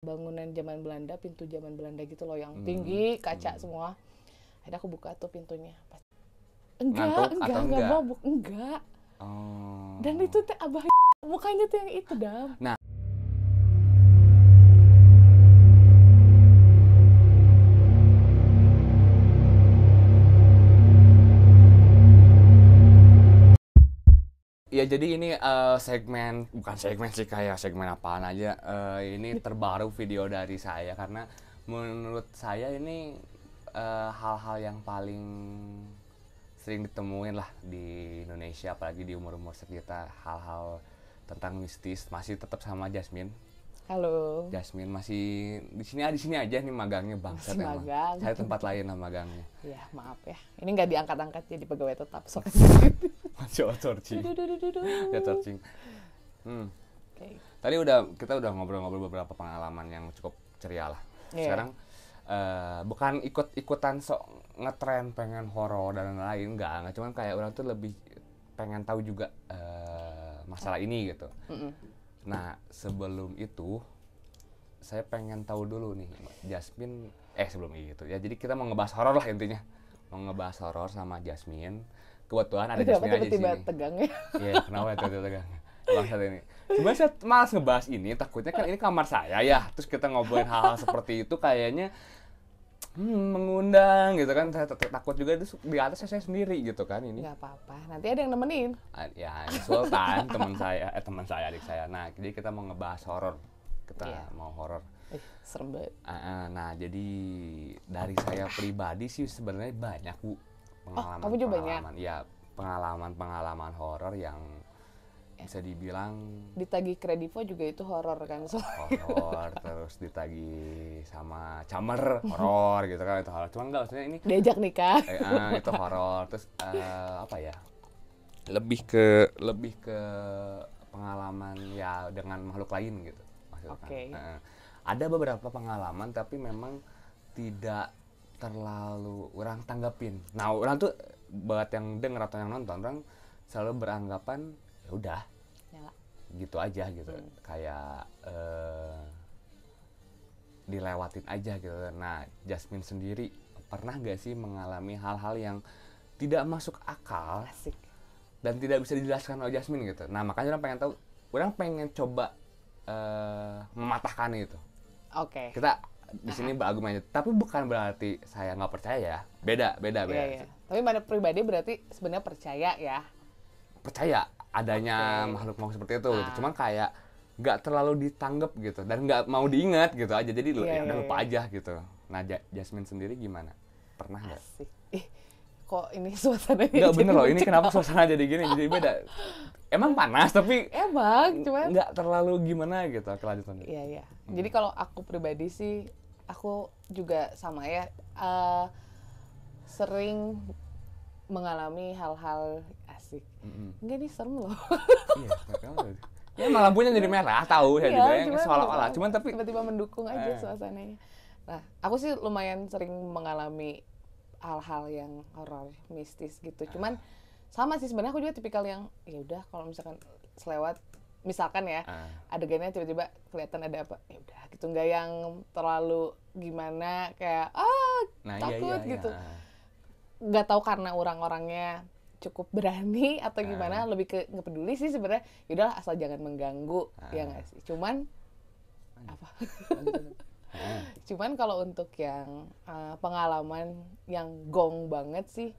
bangunan zaman Belanda, pintu zaman Belanda gitu loh yang tinggi, kaca semua. Akhirnya aku buka tuh pintunya. Ngantuk atau enggak? Mabuk, enggak. Oh. Dan itu teh abah mukanya tuh yang itu, Dam. Nah, ya jadi ini bukan segmen sih, kayak segmen apaan aja. Ini terbaru video dari saya karena menurut saya ini hal-hal yang paling sering ditemuin lah di Indonesia, apalagi di umur-umur sekitar, hal-hal tentang mistis. Masih tetap sama Jasmine. Halo. Jasmine masih di sini aja nih magangnya, bangsat Masih emang. magang. Saya tempat lain lah magangnya. Ya maaf ya, ini nggak diangkat-angkat jadi pegawai tetap. Masih outsourcing. Outsourcing. Okay. Tadi kita udah ngobrol-ngobrol beberapa pengalaman yang cukup ceria lah. Yeah. Sekarang bukan ikut-ikutan sok ngetren pengen horor dan lain-lain, enggak, cuman kayak orang tuh lebih pengen tahu juga masalah ini gitu. Nah, sebelum itu saya pengen tahu dulu nih, Jasmine, sebelum itu ya, jadi kita mau ngebahas horor lah intinya. Mau ngebahas horor sama Jasmine. Kebetulan ada Jasmine aja di sini. Tiba-tiba tegang ya? Iya, kenapa tiba-tiba tegang? Bangsat ini. Sebenarnya saya malas ngebahas ini, takutnya kan ini kamar saya ya. Terus kita ngobrolin hal-hal seperti itu kayaknya mengundang gitu kan. Saya takut juga di atas saya sendiri gitu kan ini. Nggak apa-apa, nanti ada yang nemenin. Ya, ini Sultan, teman saya, adik saya. Nah, jadi kita mau ngebahas horor. Mau horor. Serem banget. Nah, jadi dari saya pribadi sih sebenarnya banyak, Bu. Kamu juga banyak? Ya, pengalaman horor yang bisa dibilang ditagih kredivo juga itu horor kan, horor. Terus ditagih sama camer horor gitu kan, itu horor. Cuman enggak, maksudnya ini diajak nikah itu horor. Terus apa ya, lebih ke pengalaman ya dengan makhluk lain gitu maksudnya. Okay. Ada beberapa pengalaman tapi memang tidak terlalu orang tanggapin. Nah, orang tuh buat yang denger atau yang nonton, orang selalu beranggapan ya udah gitu aja gitu, kayak dilewatin aja gitu. Nah, Jasmine sendiri pernah gak sih mengalami hal-hal yang tidak masuk akal? Asik. Dan tidak bisa dijelaskan oleh Jasmine gitu? Nah, makanya orang pengen coba mematahkan itu. Oke. Kita di sini berargumen, tapi bukan berarti saya nggak percaya ya. Beda. Iya. Tapi pada pribadi berarti sebenarnya percaya ya. Percaya adanya makhluk seperti itu gitu. Cuman kayak nggak terlalu ditanggap gitu dan nggak mau diingat gitu aja. Jadi udah lupa aja gitu. Nah, Jasmine sendiri gimana? Pernah nggak? Kok ini suasananya nggak bener loh, ini kenapa suasana jadi gini, jadi beda. Emang panas tapi cuman nggak terlalu gimana gitu kelanjutannya. Iya. Jadi kalau aku pribadi sih, aku juga sama ya, sering mengalami hal-hal asik. Enggak, nih serem loh. Iya, ya emang lampunya jadi merah, tahu ya juga yang seolah-olah. Cuman tapi tiba-tiba mendukung aja suasananya. Nah, aku sih lumayan sering mengalami hal-hal yang horor mistis gitu. Cuman sama sih sebenarnya, aku juga tipikal yang ya udah kalau misalkan selewat, misalkan ya adegannya tiba-tiba kelihatan ada apa, ya udah gitu, nggak yang terlalu gimana kayak takut gitu. Nggak tahu karena orang-orangnya cukup berani atau gimana, lebih ke nggak peduli sih sebenarnya. Yaudah asal jangan mengganggu, ya nggak sih. Cuman cuman kalau untuk yang pengalaman yang gong banget sih,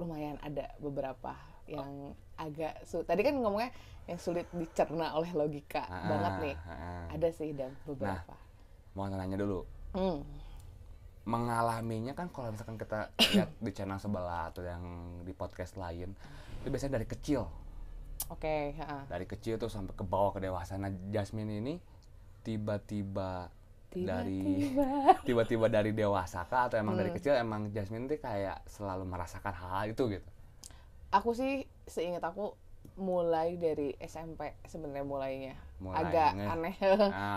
lumayan ada beberapa yang agak tadi kan ngomongnya yang sulit dicerna oleh logika banget nih. Ada sih dan beberapa. Nah, mau nanya dulu. Mengalaminya kan kalau misalkan kita lihat di channel sebelah atau yang di podcast lain, itu biasanya dari kecil. Oke. Dari kecil tuh sampai ke bawah ke dewasa. Nah, Jasmine ini tiba-tiba dari dewasa kah, atau emang dari kecil emang Jasmine tuh kayak selalu merasakan hal itu gitu? Aku sih seingat aku mulai dari SMP sebenarnya mulainya agak aneh.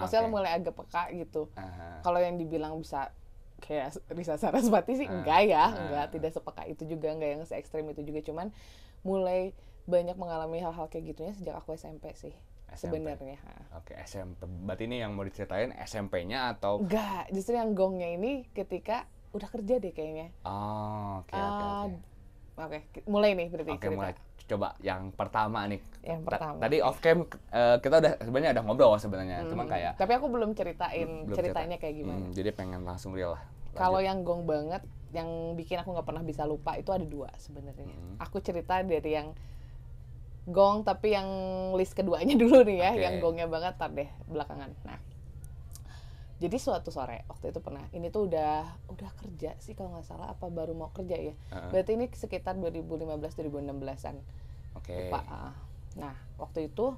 Maksudnya mulai agak peka gitu. Kalau yang dibilang bisa kayak Risa Sarasvati sih enggak ya, tidak sepeka itu juga, enggak yang se-ekstrem itu juga. Cuman mulai banyak mengalami hal-hal kayak gitunya sejak aku SMP sih. sebenarnya. Oke, SMP. Berarti ini yang mau diceritain SMP-nya atau? Enggak, justru yang gongnya ini ketika udah kerja deh kayaknya. Oh, oke. Oke, mulai nih berarti cerita. Mulai. Coba yang pertama nih. Yang pertama. Tadi off cam kita udah sebenarnya udah ngobrol sebenarnya, cuman kayak. Tapi aku belum ceritain ceritanya kayak gimana. Jadi pengen langsung real lah. Kalau yang gong banget, yang bikin aku nggak pernah bisa lupa itu ada 2 sebenarnya. Aku cerita dari yang gong tapi yang list keduanya dulu nih ya, yang gongnya banget tar deh belakangan. Nah, jadi suatu sore waktu itu pernah, ini tuh udah kerja sih kalau nggak salah, apa baru mau kerja ya. Berarti ini sekitar 2015-2016an. Lupa. Nah, waktu itu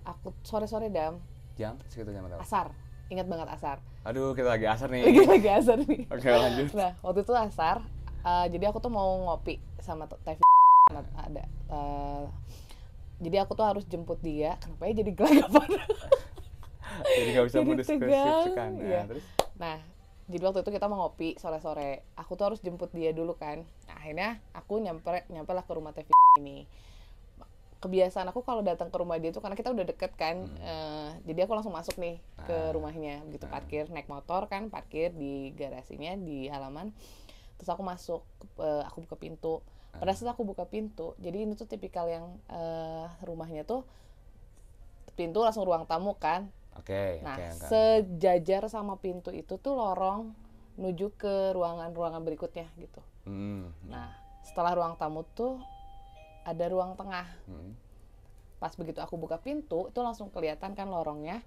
aku sore-sore jam segitu jam berapa? Asar. Ingat banget asar. Aduh, kita lagi asar nih. Lagi asar nih. Oke, lanjut. Nah, waktu itu asar. Jadi aku tuh mau ngopi sama TV ada. Jadi aku tuh harus jemput dia. Kenapa ya jadi gelagapan? Jadi nggak bisa mendeskripsikan. Ya. Terus? Nah, jadi waktu itu kita mau ngopi sore-sore. Aku tuh harus jemput dia dulu kan. Nah, akhirnya aku nyampe lah ke rumah TV ini. Kebiasaan aku kalau datang ke rumah dia tuh karena kita udah deket kan, jadi aku langsung masuk nih ke rumahnya, begitu parkir, naik motor kan, parkir di garasinya di halaman, terus aku masuk, aku buka pintu. Pada saat aku buka pintu, jadi ini tuh tipikal yang rumahnya tuh pintu langsung ruang tamu kan. Nah, sejajar sama pintu itu tuh lorong menuju ke ruangan-ruangan berikutnya gitu. Nah, setelah ruang tamu tuh ada ruang tengah. Pas begitu aku buka pintu, itu langsung kelihatan kan lorongnya.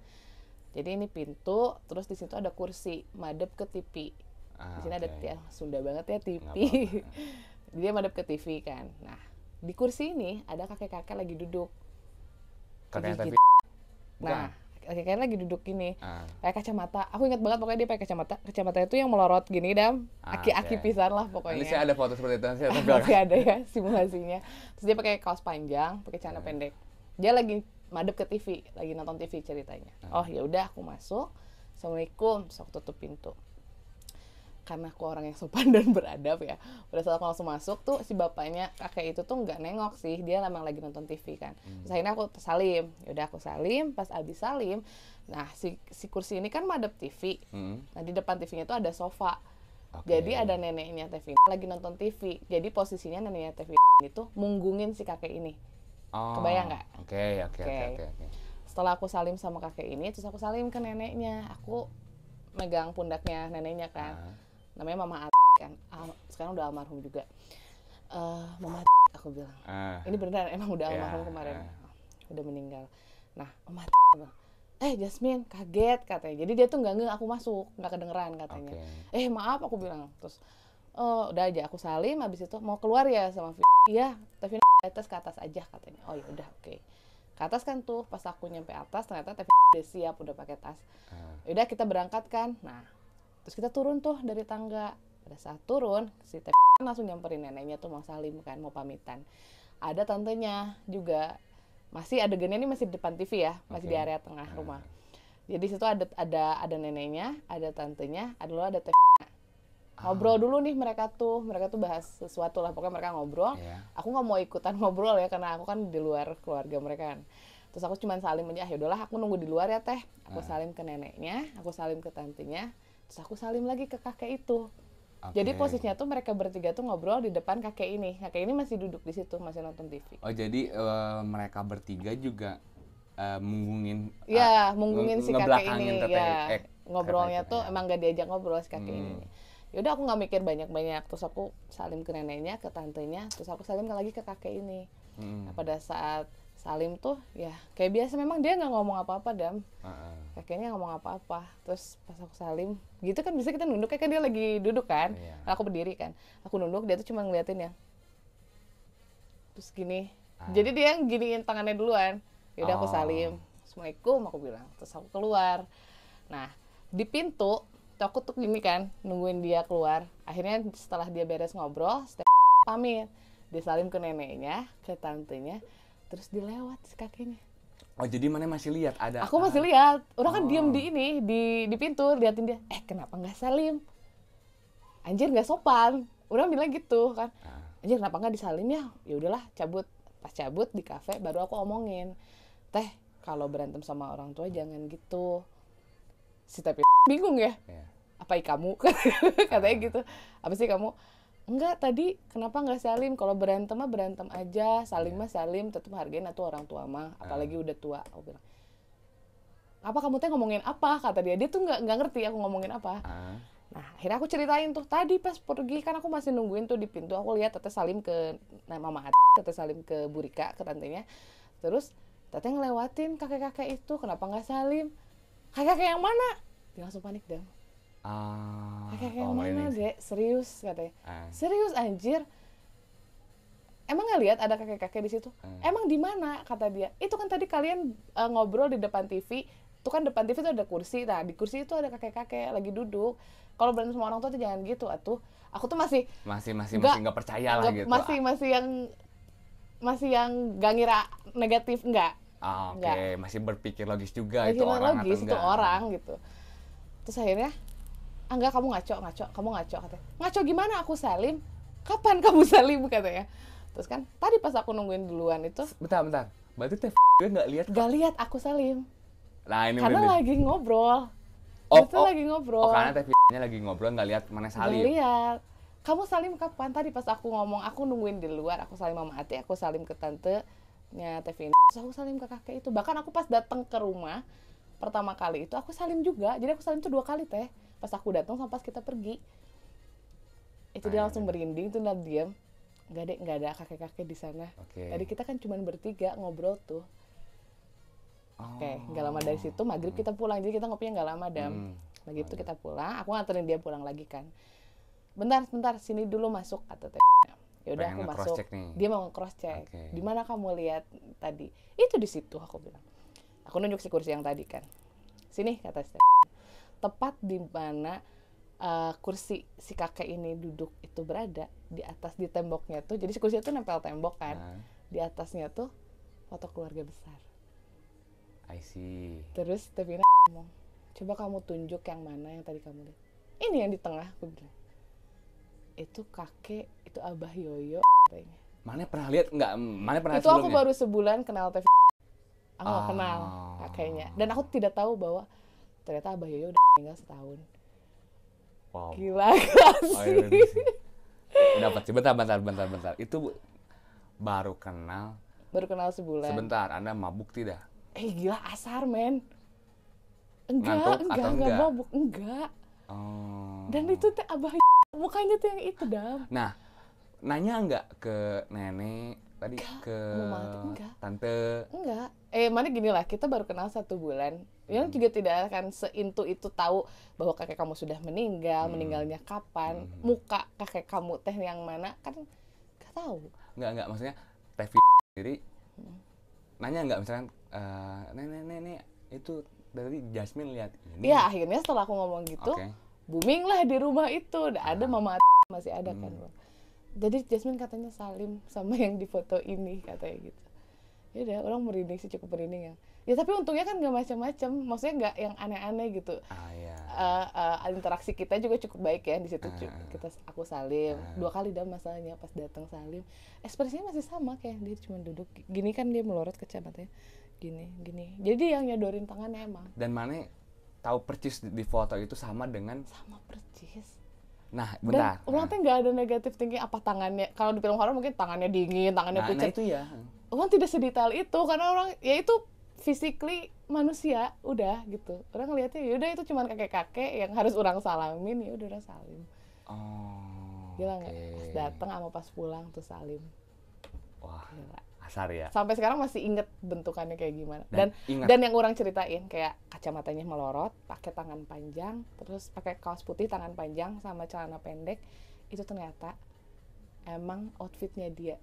Jadi ini pintu, terus di situ ada kursi madep ke TV. Di sini ada Sunda banget ya TV. Dia madep ke TV kan. Nah, di kursi ini ada kakek-kakek lagi duduk. Kakek TV. Nah, kakek-kakek lagi duduk gini. Pakai kacamata. Aku ingat banget pokoknya dia pakai kacamata. Kacamatanya itu yang melorot gini, aki-aki pisan lah pokoknya. Ini saya ada foto seperti itu sih. Masih ada ya simulasinya. Terus dia pakai kaos panjang, pakai celana pendek. Dia lagi madep ke TV, lagi nonton TV ceritanya. Oh, ya udah aku masuk. Assalamualaikum, terus aku tutup pintu. Karena aku orang yang sopan dan beradab ya. Pada saat aku langsung masuk tuh si bapaknya kakek itu tuh nggak nengok sih, dia memang lagi nonton TV kan. Terus akhirnya aku salim. Yaudah aku salim, pas abis salim, nah si kursi ini kan madep TV. Nah di depan TV-nya tuh ada sofa. Jadi ada neneknya TV lagi nonton TV. Jadi posisinya neneknya TV itu munggungin si kakek ini. Kebayang nggak? Oke. Setelah aku salim sama kakek ini, terus aku salim ke neneknya. Aku megang pundaknya neneknya kan. Namanya Mama kan, sekarang udah almarhum juga. Mama aku bilang, ini beneran emang udah almarhum kemarin, udah meninggal. Nah, Mama bilang, Jasmine kaget katanya. Jadi dia tuh nggak aku masuk, nggak kedengeran katanya. Maaf aku bilang. Terus udah aja aku salim, habis itu mau keluar ya sama iya, tapi atas ke atas aja katanya. Oh ya udah oke. Ke atas kan tuh pas aku nyampe atas ternyata TV udah siap, udah pakai tas. Udah kita berangkat kan. Nah, terus kita turun tuh dari tangga. Pada saat turun, si TV langsung nyamperin neneknya tuh mau salim kan, mau pamitan. Ada tantenya juga. Masih adegannya ini masih di depan TV ya, masih di area tengah rumah. Jadi situ ada neneknya, ada tantenya, ada TV. Ngobrol dulu nih mereka tuh bahas sesuatu lah, pokoknya mereka ngobrol. Aku nggak mau ikutan ngobrol ya karena aku kan di luar keluarga mereka kan. Terus aku cuma salim aja, ya udahlah aku nunggu di luar ya teh. Aku salim ke neneknya, aku salim ke tantenya. Terus aku salim lagi ke kakek itu. Jadi posisinya tuh mereka bertiga tuh ngobrol di depan kakek ini. Kakek ini masih duduk di situ, masih nonton TV. Oh, jadi mereka bertiga juga munggungin munggungin si kakek ini ya. Ngobrolnya tuh emang gak diajak ngobrol si kakek ini. Yaudah aku nggak mikir banyak-banyak. Terus aku salim ke neneknya, ke tantenya, terus aku salim lagi ke kakek ini. Nah, pada saat salim tuh ya kayak biasa, memang dia nggak ngomong apa-apa kakeknya ngomong apa-apa. Terus pas aku salim gitu kan, bisa kita nunduk kan, dia lagi duduk kan, aku berdiri kan, aku nunduk, dia tuh cuma ngeliatin ya terus gini. Jadi dia giniin tangannya duluan. Yaudah aku salim, Assalamualaikum aku bilang, terus aku keluar. Nah di pintu aku tuh gini kan nungguin dia keluar. Akhirnya setelah dia beres ngobrol, pamit, disalim ke neneknya, ke tantenya, terus dilewat si kakeknya. Oh, jadi mana masih lihat ada? Aku masih lihat. Orang kan diem di pintu liatin dia. Kenapa nggak salim? Anjir nggak sopan. Orang bilang gitu kan. Anjir kenapa nggak disalim ya? Ya udahlah cabut. Pas cabut di kafe baru aku omongin. Teh, kalau berantem sama orang tua jangan gitu. Si tapi bingung ya. Apa kamu katanya gitu. Apa sih kamu? Enggak, tadi kenapa nggak salim? Kalau berantem mah berantem aja, salim mah salim, tetap hargain atuh orang tua mah, apalagi udah tua. Aku bilang, apa kamu teh ngomongin apa? Kata dia tuh nggak ngerti aku ngomongin apa. Nah, akhirnya aku ceritain tuh, tadi pas pergi kan aku masih nungguin tuh di pintu, aku lihat teteh salim ke mama teteh salim ke Bu Rika, ke tantenya. Terus teteh ngelewatin kakek-kakek itu, kenapa nggak salim? Kakek-kakek yang mana? Dia langsung panik dong. Kakek yang mana, Dek? Serius katanya. Serius anjir. Emang nggak lihat ada kakek-kakek di situ? Emang di mana? Kata dia. Itu kan tadi kalian ngobrol di depan TV. Itu kan depan TV itu ada kursi. Nah, di kursi itu ada kakek-kakek lagi duduk. Kalau berantem sama orang tua tuh jangan gitu atuh. Aku tuh masih nggak percaya lah gitu. Masih yang nggak ngira negatif, enggak. Oke, masih berpikir logis juga masih itu orang logis, atau enggak. Itu orang gitu. Terus akhirnya enggak, kamu ngaco katanya. Ngaco gimana, aku salim? Kapan kamu salim katanya? Terus kan tadi pas aku nungguin duluan itu. Bentar. Berarti teh gue nggak lihat. Nggak lihat aku salim. Nah, ini karena lagi ngobrol. Lagi ngobrol. Karena teh-nya lagi ngobrol, nggak lihat mana salim. Nggak lihat. Kamu salim kapan? Tadi pas aku ngomong, aku nungguin di luar, aku salim Mama Ati, aku salim ke tante-nya Teh Vina. Terus aku salim ke kakek itu. Bahkan aku pas datang ke rumah pertama kali itu aku salim juga. Jadi aku salim tuh 2 kali teh. Pas aku datang sama pas kita pergi. Itu dia langsung merinding tuh, dan diam. Nggak ada kakek-kakek di sana. Tadi kita kan cuma bertiga ngobrol tuh. Nggak lama dari situ maghrib kita pulang. Jadi kita ngopinya nggak lama, Dam. Maghrib itu kita pulang. Aku nganterin dia pulang lagi kan. Bentar, sini dulu masuk, kata Teh. Ya udah aku masuk. Dia mau cross check. Di mana kamu lihat tadi? Itu di situ, aku bilang. Aku nunjuk si kursi yang tadi kan. Sini, kata Teh. Tepat di mana kursi si kakek ini duduk itu berada, di atas di temboknya tuh. Jadi si kursi itu nempel tembok kan. Di atasnya tuh foto keluarga besar. I see. Terus Teh Vina ngomong, coba kamu tunjuk yang mana yang tadi kamu lihat. Ini yang di tengah, aku bilang. Itu kakek, itu Abah Yoyo katanya. Mana pernah lihat nggak? Mana pernah itu sebelumnya? Aku baru sebulan kenal Teh Vina. Aku nggak kenal kakeknya. Dan aku tidak tahu bahwa ternyata Abah Yoyo udah meninggal setahun. Wow. Gila sih. Dapat sih. Bentar. Itu baru kenal sebulan. Sebentar, Anda mabuk tidak? Gila, asar men. Enggak mabuk, enggak. Dan itu teh Abah mukanya tuh yang itu, Dam. Nah, nanya enggak ke nenek tadi, ke tante? Enggak. Mana gini lah, kita baru kenal 1 bulan. Yang juga tidak akan seintu itu tahu bahwa kakek kamu sudah meninggal, meninggalnya kapan, muka kakek kamu teh yang mana, kan nggak tahu. Enggak, maksudnya Teh sendiri nanya enggak, misalkan nenek itu dari Jasmine lihat ini. Ya akhirnya setelah aku ngomong gitu, booming lah di rumah itu, udah ada Mama masih ada kan. Jadi Jasmine katanya salim sama yang di foto ini, katanya gitu. Ya udah, orang merinding sih, cukup merinding ya. Ya tapi untungnya kan nggak macam-macam, maksudnya nggak yang aneh-aneh gitu. Interaksi kita juga cukup baik ya di situ. Aku salim 2 kali dah masalahnya, pas datang salim, ekspresinya masih sama kayak dia cuma duduk gini kan, dia melorot ke kacamatanya gini. Jadi yang nyodorin tangannya emang. Dan mana tahu percis di foto itu sama percis. Nah, bentar. Dan orang tuh nggak ada negatif thinking apa tangannya. Kalau di film horor mungkin tangannya dingin, tangannya pucat. Nah itu ya. Orang tidak sedetail itu, karena orang ya itu physically manusia, udah gitu. Orang ngeliatnya ya udah itu cuma kakek-kakek yang harus orang salamin, ya udah orang salim. Gila nggak? Pas datang sama pas pulang tuh salim. Wah. Gila. Asar ya. Sampai sekarang masih inget bentukannya kayak gimana. Dan yang orang ceritain kayak kacamatanya melorot, pakai tangan panjang, terus pakai kaos putih tangan panjang sama celana pendek. Itu ternyata emang outfitnya dia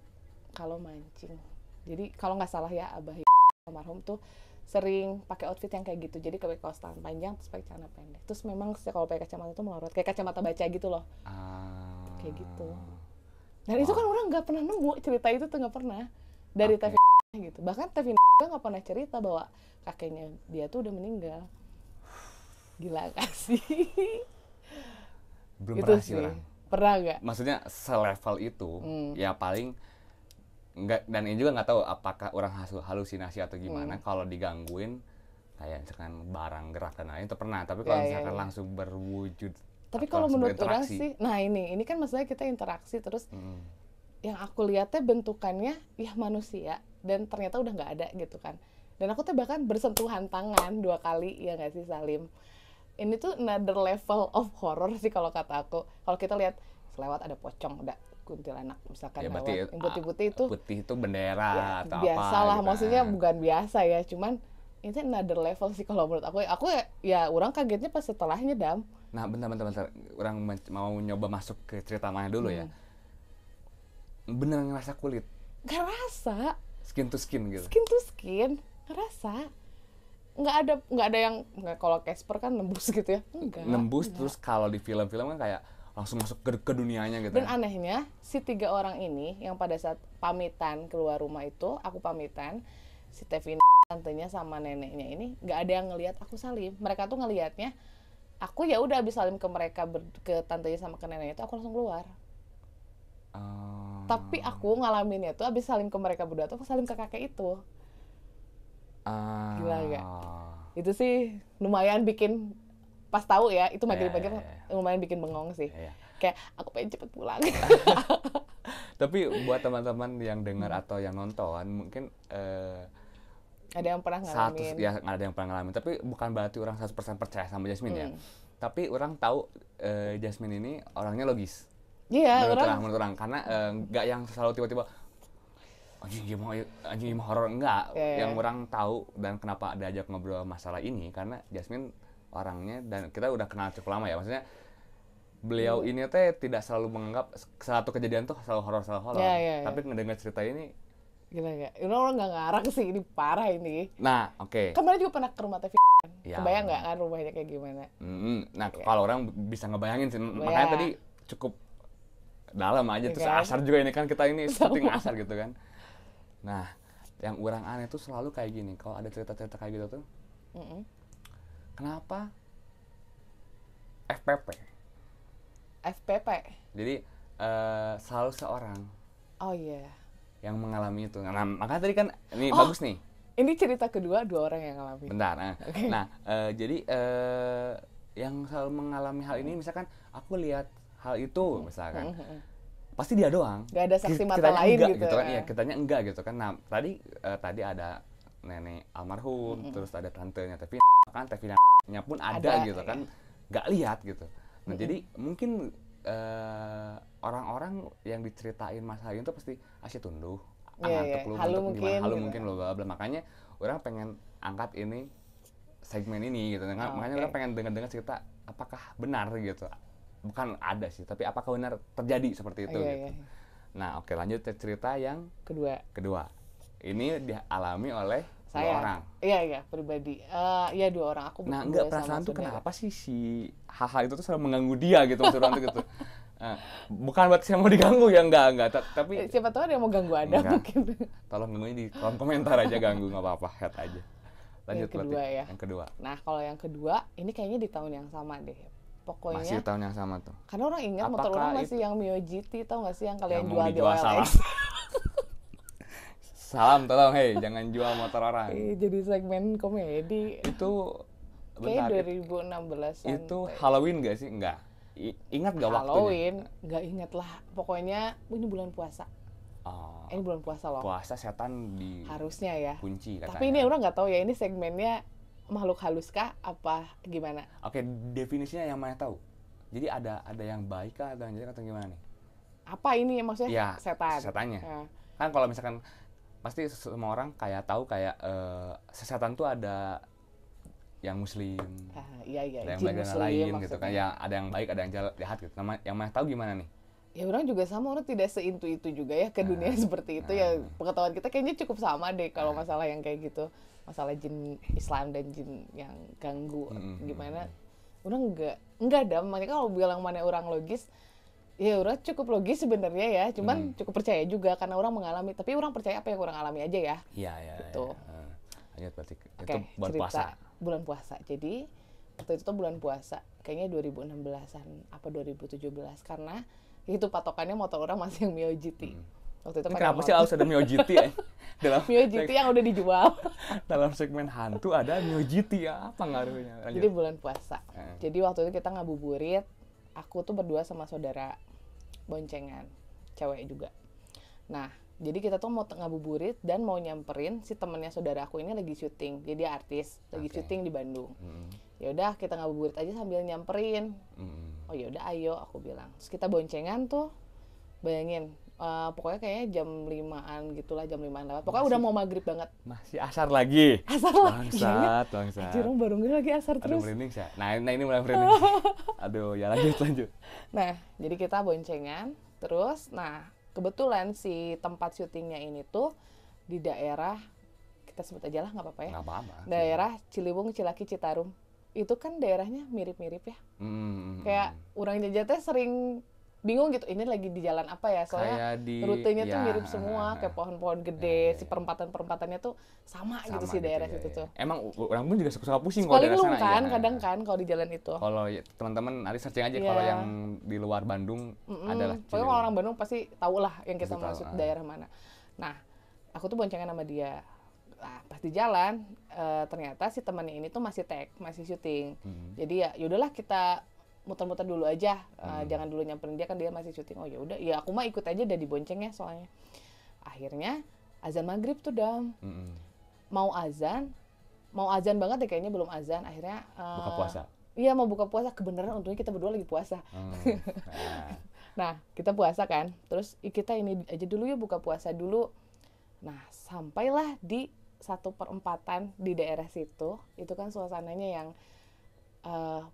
kalau mancing. Jadi kalau nggak salah ya, Abah almarhum tuh sering pakai outfit yang kayak gitu. Jadi pakai kaos tangan panjang terus pakai celana pendek. Terus memang kalau pakai kacamata tuh melorot kayak kacamata baca gitu loh. Kayak gitu. Dan itu kan orang nggak pernah nemu cerita itu tuh, nggak pernah dari Teh gitu. Bahkan Teh juga nggak pernah cerita bahwa kakeknya dia tuh udah meninggal. Gila kasih. Belum pernah sih orang. Pernah nggak? Maksudnya selevel itu ya paling nggak, dan ini juga nggak tahu apakah orang halusinasi atau gimana kalau digangguin kayak misalkan barang gerak dan lain itu pernah, tapi kalau misalkan langsung berwujud. Tapi kalau menurut orang sih, nah ini kan maksudnya kita interaksi terus yang aku lihatnya bentukannya ya manusia dan ternyata udah nggak ada gitu kan. Dan aku tuh bahkan bersentuhan tangan 2 kali, ya nggak sih Salim? Ini tuh another level of horror sih kalau kata aku. Kalau kita lihat selewat ada pocong, ada kuntilanak misalkan ya, lewat, yang putih-putih itu putih itu bendera ya, atau biasa apa lah, gitu. maksudnya bukan biasa ya, cuman itu another level sih kalau menurut aku ya orang kagetnya pas setelahnya Dam. Nah bentar, orang mau nyoba masuk ke cerita mana dulu ya. Bener ngerasa kulit? Gak rasa. Skin to skin gitu? Skin to skin, ngerasa. Nggak ada yang, kalau Casper kan nembus gitu ya, nembus. Terus kalau di film-film kan kayak langsung masuk ke dunianya gitu. Dan anehnya si 3 orang ini yang pada saat pamitan keluar rumah itu, aku pamitan, si Tevin, tantenya sama neneknya ini nggak ada yang ngelihat aku salim. Mereka tuh ngelihatnya aku ya udah habis salim ke mereka, ke tantenya sama ke neneknya itu aku langsung keluar. Tapi aku ngalaminnya tuh habis salim ke mereka berdua tuh aku salim ke kakek itu. Gila gak? Itu sih lumayan bikin, pas tahu ya itu maghrib-maghrib lumayan bikin bengong sih. Kayak aku pengen cepet pulang. Tapi buat teman-teman yang dengar atau yang nonton mungkin ada yang pernah ngalamin. Ya ada yang pernah ngalamin, tapi bukan berarti orang 100% percaya sama Jasmine ya. Tapi orang tahu Jasmine ini orangnya logis. Iya, menurut orang karena nggak yang selalu tiba-tiba anjing gimana horor, enggak. Yang orang tahu dan kenapa ada ajak ngobrol masalah ini karena Jasmine orangnya, dan kita udah kenal cukup lama ya, maksudnya beliau ini teh tidak selalu menganggap satu kejadian tuh selalu horor, tapi ngedengar cerita ini gila gak? Ini orang nggak ngarang sih, ini parah ini. Nah, oke. Kemarin juga pernah ke rumah Tevi kan? Ya, kebayang nggak kan rumahnya kayak gimana? Nah, kalau orang bisa ngebayangin sih, makanya tadi cukup dalam aja, terus asar juga ini kan, kita ini seperti ngasar gitu kan. Nah, yang orang aneh tuh selalu kayak gini, kalau ada cerita-cerita kayak gitu tuh, kenapa FPP? Jadi selalu seorang. Oh iya. Yang mengalami itu. Nah, makanya tadi kan ini bagus nih. Ini cerita kedua 2 orang yang ngalamin. Bentar. Nah, jadi yang selalu mengalami hal ini, misalkan aku lihat hal itu, misalkan. Pasti dia doang. Gak ada saksi mata lain enggak, gitu kan. Iya, kitanya enggak gitu kan. Nah, tadi ada nenek almarhum, terus ada tantenya, tapi kan Tevina-nya pun ada gitu kan. Enggak lihat gitu. Nah, jadi mungkin orang-orang yang diceritain masalah itu pasti asyik tunduh. Halu mungkin loh, makanya orang pengen angkat ini segmen ini gitu. Makanya orang pengen dengar cerita apakah benar gitu. Bukan ada sih, tapi apakah benar terjadi seperti itu gitu. Nah, oke, lanjut ke cerita yang kedua. Ini dialami oleh saya, 2 orang. Iya, pribadi. Iya 2 orang. Aku nah, enggak, perasaan tuh kenapa sih si hal-hal itu tuh selalu mengganggu dia gitu, maksud orang tuh gitu. Bukan buat saya mau diganggu ya, enggak, tapi siapa tahu ada yang mau ganggu Anda mungkin. Tolong ganggunya di kolom komentar aja, ganggu enggak apa-apa, head aja. Lanjut yang kedua ya. Yang kedua. Nah, kalau yang kedua ini kayaknya di tahun yang sama deh. Pokoknya masih tahun yang sama tuh. Karena orang ingat motor orang masih yang Mio GT, tau gak sih yang kalian jual di OLX. Salam, tolong, hei, jangan jual motor orang. Jadi segmen komedi. Itu kayak 2016-an. Itu Halloween gak sih? Enggak. Ingat gak waktunya? Halloween, gak ingat lah. Pokoknya ini bulan puasa. Ini bulan puasa loh. Puasa setan di harusnya ya. Kunci katanya. Tapi ini orang nggak tahu ya, ini segmennya makhluk halus kah apa gimana? Oke, definisinya yang mana tahu? Jadi ada yang baik kah, ada yang jelek atau gimana nih? Apa ini maksudnya? Ya, setan. Setannya. Kan kalau misalkan pasti semua orang kayak tahu kayak setan tuh ada yang muslim. Iya, ada yang baik dan lain gitu kan. Ya, ada yang baik, ada yang jahat gitu. Yang mana tahu gimana nih? Ya orang juga sama, orang tidak seintu itu juga ya ke dunia seperti itu ya. Pengetahuan kita kayaknya cukup sama deh kalau masalah yang kayak gitu. Masalah jin Islam dan jin yang ganggu gimana. Orang enggak ada. Makanya kalau bilang mana orang logis, ya orang cukup logis sebenarnya ya. Cuman cukup percaya juga karena orang mengalami. Tapi orang percaya apa yang orang alami aja ya. Iya. Gitu. Lanjut berarti itu bulan puasa. Bulan puasa. Jadi waktu itu tuh bulan puasa. Kayaknya 2016-an apa 2017 karena itu patokannya motor orang masih yang Mio GT. Waktu itu Ini pakai kenapa sih motor. harus ada Miyojiti ya? Dalam Miyojiti yang udah dijual. dalam segmen hantu ada Miyojiti ya, apa ngaruhnya? Jadi bulan puasa. Heeh. Jadi waktu itu kita ngabuburit. Aku tuh berdua sama saudara boncengan, cewek juga. Nah, jadi kita tuh mau ngabuburit dan mau nyamperin si temennya saudara aku ini lagi syuting. Jadi dia artis, lagi Oke. syuting di Bandung. Mm, Ya udah kita ngabuburit aja sambil nyamperin. mm. Oh ya udah ayo aku bilang. Terus kita boncengan tuh. Bayangin, pokoknya kayaknya jam 5-an gitulah, jam 5-an lewat. Pokoknya udah mau maghrib banget. Masih asar lagi. Asar lagi. Bangsat. Anjir, orang baru nggak lagi asar Aduh, terus. merinding sih. Nah, ini mulai merinding. Aduh, ya lanjut. Nah, jadi kita boncengan. Terus, nah kebetulan si tempat syutingnya ini tuh di daerah, kita sebut aja lah nggak apa-apa ya. Nggak apa-apa. Daerah Ciliwung, Cilaki, Citarum. Itu kan daerahnya mirip-mirip ya. Kayak orang jajatnya sering bingung gitu, ini lagi di jalan apa ya, soalnya rutenya tuh mirip semua, kayak pohon-pohon gede, si perempatan-perempatannya tuh sama gitu sih daerah situ tuh. Emang orang pun juga suka pusing kalau daerah Paling sana kan, ya. kadang kan kalau di jalan itu. Kalau teman-teman nanti searching aja Iya. kalau yang di luar Bandung adalah Pokoknya kalau orang Bandung pasti tahu lah yang kita Pasti tahu, maksud daerah mana. Nah, aku tuh boncengan sama dia. Nah, pas di jalan, ternyata si temannya ini tuh masih masih syuting. Jadi ya yaudahlah kita muter-muter dulu aja, jangan dulu nyamperin dia, kan dia masih syuting. Oh ya udah, ya aku mah ikut aja, udah diboncengnya soalnya. Akhirnya azan maghrib tuh Dam. Mau azan banget deh kayaknya, belum azan. Akhirnya buka puasa. Iya, mau buka puasa. Kebenaran untungnya kita berdua lagi puasa. Nah, kita puasa kan. Terus kita ini aja dulu ya, buka puasa dulu. Nah, sampailah di satu perempatan di daerah situ. Itu kan suasananya yang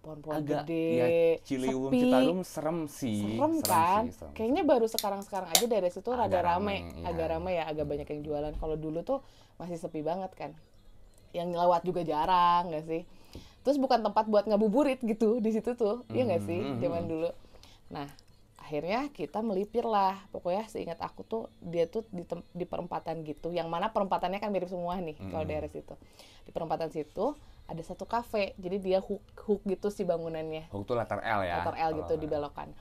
pohon-pohon gede, ya, Ciliwung, sepi, Citarum serem sih. serem kan? Serem. Kayaknya baru sekarang-sekarang aja daerah situ rada Agak rame, rame, agak iya. rame ya, agak banyak yang jualan. Kalau dulu tuh masih sepi banget kan. Yang lewat juga jarang, nggak sih? Terus bukan tempat buat ngabuburit gitu di situ tuh, iya nggak sih? Zaman dulu. Nah, akhirnya kita melipir lah. Pokoknya seingat aku tuh dia tuh di perempatan gitu, yang mana perempatannya kan mirip semua nih kalau daerah situ. Di perempatan situ ada satu kafe, jadi dia hook gitu si bangunannya. Hook tuh letter L ya. Letter L gitu dibelokan.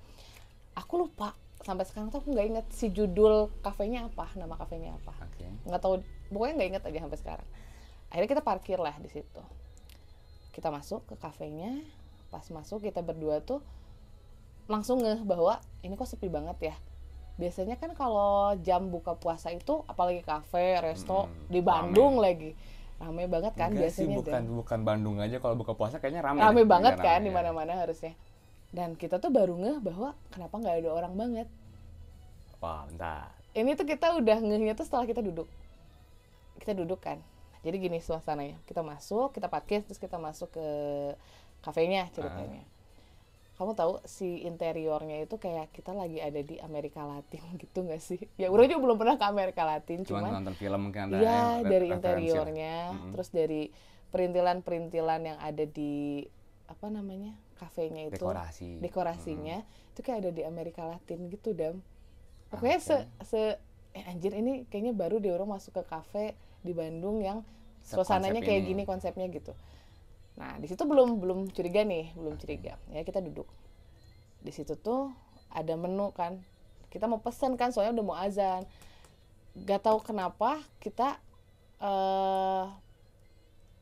Aku lupa, sampai sekarang tuh aku nggak inget si judul kafenya apa, nama kafenya apa. Oke. Nggak tahu, pokoknya nggak inget aja sampai sekarang. Akhirnya kita parkir lah di situ. Kita masuk ke kafenya, pas masuk kita berdua tuh langsung ngeh bahwa ini kok sepi banget ya. Biasanya kan kalau jam buka puasa itu, apalagi kafe, resto, di Bandung lagi. Rame banget kan Enggak biasanya. sih, bukan Bandung aja, kalau buka puasa kayaknya rame. Rame deh. banget Iya, kan, rame, di mana-mana harusnya. Dan kita tuh baru ngeh bahwa kenapa nggak ada orang banget. Wah, bentar. Ini tuh kita udah ngehnya tuh setelah kita duduk. Kita duduk kan. Jadi gini suasananya. Kita masuk, kita parkir, terus kita masuk ke kafenya ceritanya. Kamu tahu si interiornya itu kayak kita lagi ada di Amerika Latin gitu nggak sih? Ya orang juga belum pernah ke Amerika Latin, Cuman nonton film mungkin ada iya, dari referensi lah. interiornya, terus dari perintilan-perintilan yang ada di apa namanya kafenya itu, dekorasinya itu kayak ada di Amerika Latin gitu Dam. Pokoknya anjir ini kayaknya baru deh orang masuk ke kafe di Bandung yang suasananya kayak gini konsepnya gitu. Nah, di situ belum curiga nih, Ya kita duduk. Di situ tuh ada menu kan. Kita mau pesen kan, soalnya udah mau azan. Gak tahu kenapa kita